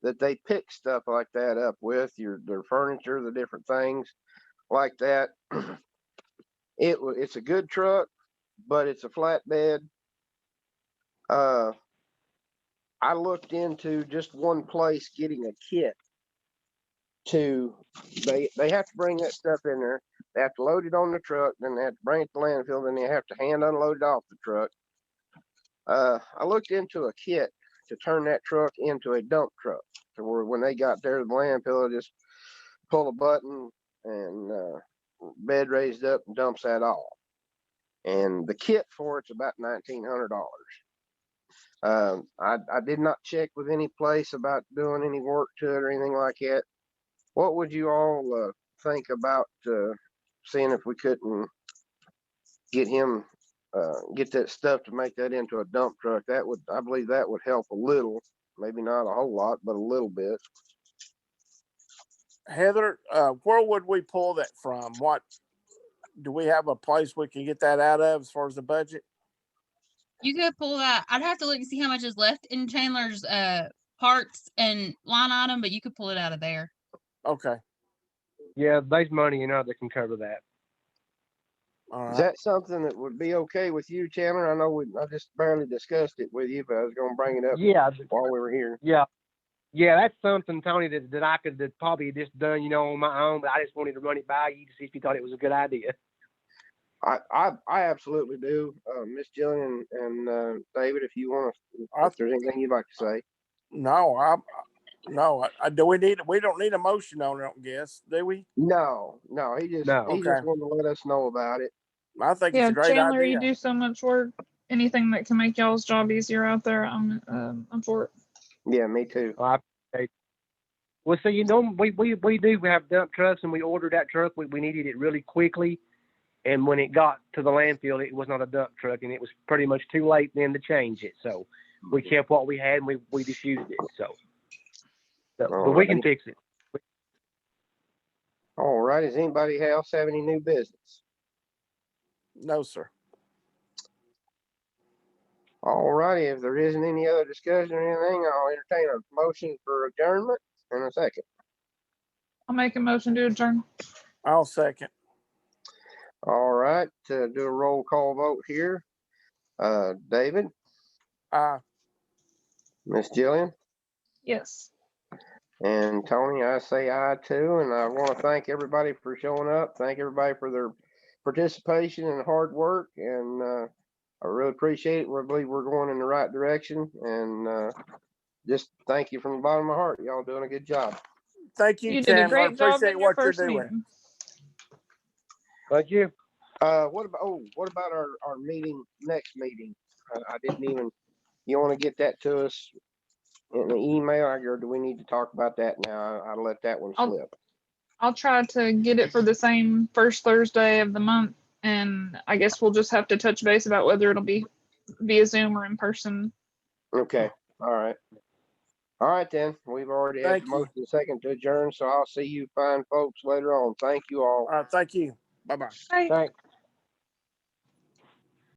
that they pick stuff like that up with, their furniture, the different things like that. It's a good truck, but it's a flatbed. I looked into just one place getting a kit they have to bring that stuff in there. They have to load it on the truck, then they have to bring it to landfill, then they have to hand unload it off the truck. I looked into a kit to turn that truck into a dump truck, to where when they got there to the landfill, they just pull a button and bed raised up and dumps that off. And the kit for it's about $1,900. I did not check with any place about doing any work to it or anything like that. What would you all think about seeing if we couldn't get that stuff to make that into a dump truck? I believe that would help a little, maybe not a whole lot, but a little bit. Heather, where would we pull that from? What do we have a place we can get that out of as far as the budget? You could pull that. I'd have to look and see how much is left in Chandler's parts and line item, but you could pull it out of there. Okay. Yeah, there's money in other can cover that. All Is right. that something that would be okay with you, Chandler? I know I just barely discussed it with you, but I was gonna bring it up Yeah, while we were here. yeah, that's something, Tony, that I could have probably just done, on my own. But I just wanted to run it by you to see if you thought it was a good idea. I absolutely do. Miss Jillian and David, if you want to, if there's anything you'd like to say. No, do we don't need a motion on it, I don't guess, do we? No, he just Okay. wanted to let us know about it. I think it's Yeah, a great Chandler, you idea. do so much work. Anything that can make y'all's job easier out there, I'm for it. Yeah, me too. Well, I appreciate it. Well, so we do have dump trucks, and we ordered that truck. We needed it really quickly, and when it got to the landfill, it was not a dump truck, and it was pretty much too late then to change it. So we kept what we had, and we just used it. So but we can fix it. All right. Does anybody else have any new business? No, sir. All righty. If there isn't any other discussion or anything, I'll entertain a motion for adjournment in a second. I'll make a motion to adjourn. I'll second. All right. To do a roll call vote here. David, Miss Jillian, Yes. and Tony, I say aye too. And I want to thank everybody for showing up. Thank everybody for their participation and hard work. And I really appreciate it. We believe we're going in the right direction. And just thank you from the bottom of my heart. Y'all doing a good job. Thank you, You did a Chandler. great job Appreciate in your what you're first doing. meeting. Thank you. What about our meeting, next meeting? I didn't even, you want to get that to us in the email, or do we need to talk about that now? I'll let that one slip. I'll try to get it for the same first Thursday of the month, and I guess we'll just have to touch base about whether it'll be via Zoom or in person. Okay. All right. All right then. We've already had Thank the you. motion second to adjourn, so I'll see you fine folks later on. Thank you all. All right. Thank you. Bye-bye. Bye. Thanks.